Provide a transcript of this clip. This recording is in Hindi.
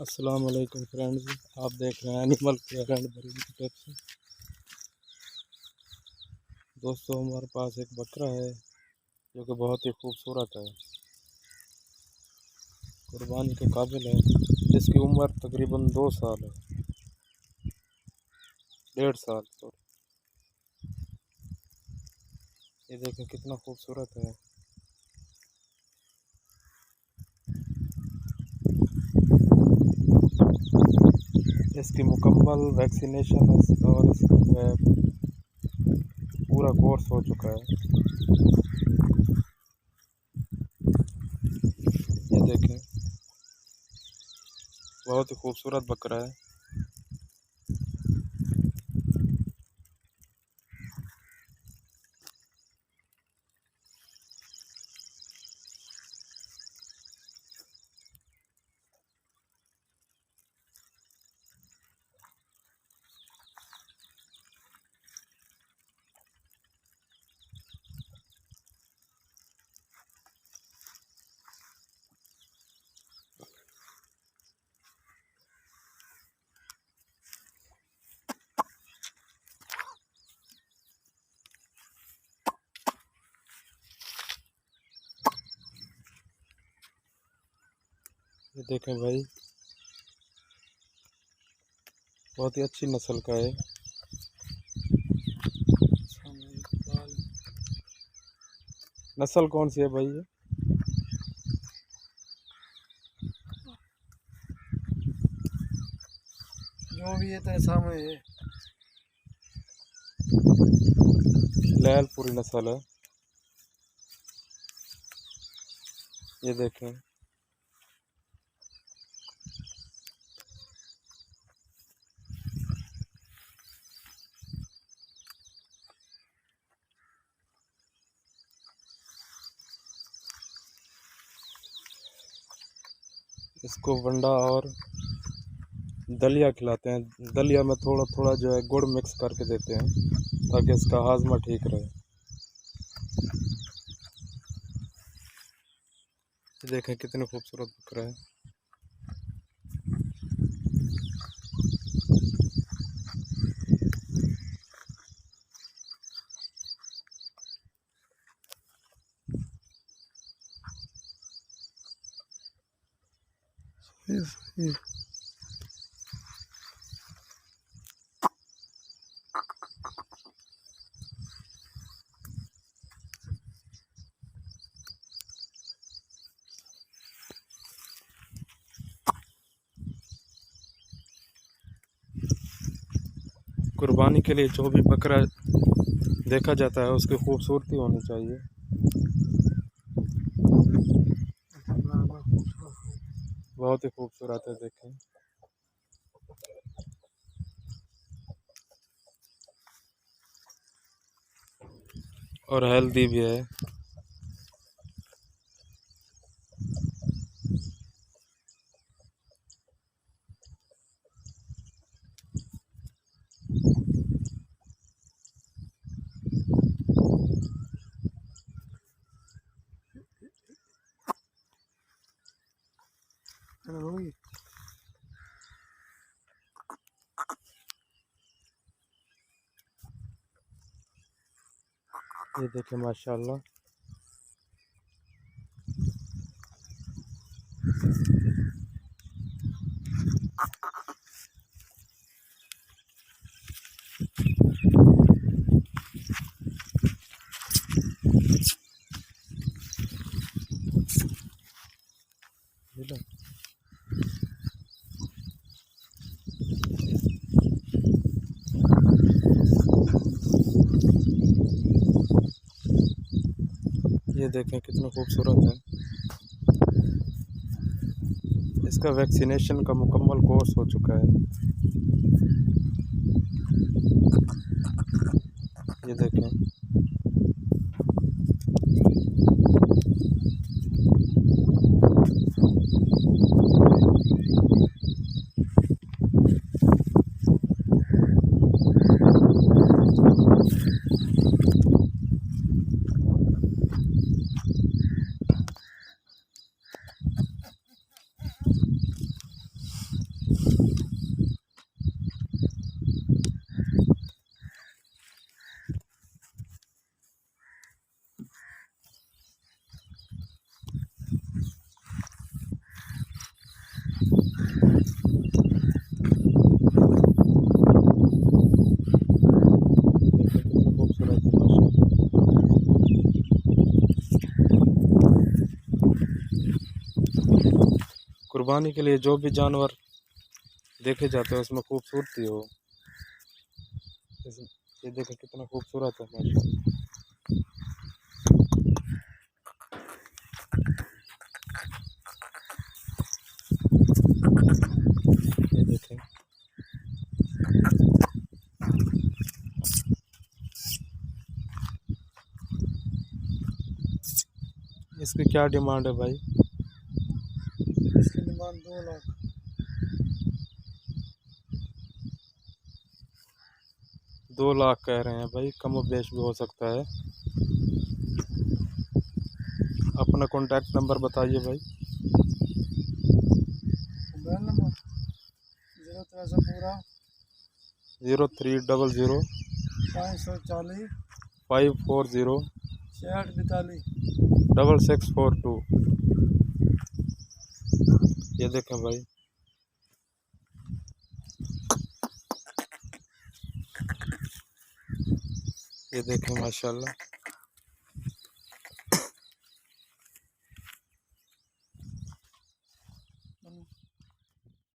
अस्सलाम वालेकुम फ्रेंड्स, आप देख रहे हैं animal care and breeding tips. दोस्तों, हमारे पास एक बकरा है जो कि बहुत ही खूबसूरत है, कुर्बानी के काबिल है। जिसकी उम्र तकरीबन 2 साल है, 1.5 साल। तो ये देखें कितना खूबसूरत है। इसकी मुकम्मल वैक्सीनेशन और इसका पूरा कोर्स हो चुका है। ये देखें, बहुत ही खूबसूरत बकरा है। ये देखें भाई, बहुत ही अच्छी नस्ल का है। नस्ल कौन सी है भाई ये? जो भी है तेरे सामने है। लैलपुरी नस्ल है। ये देखें, इसको वंडा और दलिया खिलाते हैं। दलिया में थोड़ा थोड़ा जो है गुड़ मिक्स करके देते हैं ताकि इसका हाजमा ठीक रहे। देखें कितने खूबसूरत बकरा है। कुर्बानी के लिए जो भी बकरा देखा जाता है उसकी खूबसूरती होनी चाहिए। बहुत ही खूबसूरत है, देखें। और हेल्दी भी है। ये देखें माशाल्लाह। ये देखें कितना खूबसूरत है। इसका वैक्सीनेशन का मुकम्मल कोर्स हो चुका है। ये देखें, कुर्बानी के लिए जो भी जानवर देखे जाते हैं उसमें खूबसूरती हो। ये देखें कितना खूबसूरत है माशाल्लाह। ये देखें, इसकी क्या डिमांड है भाई? इसकी डिमांड 2 लाख। 2 लाख कह रहे हैं भाई, कम और बेश भी हो सकता है। अपना कॉन्टैक्ट नंबर बताइए भाई। मोबाइल नंबर 03 पूरा 0300 540 540 6642। 6642। ये देखें भाई, ये देखें माशाल्लाह।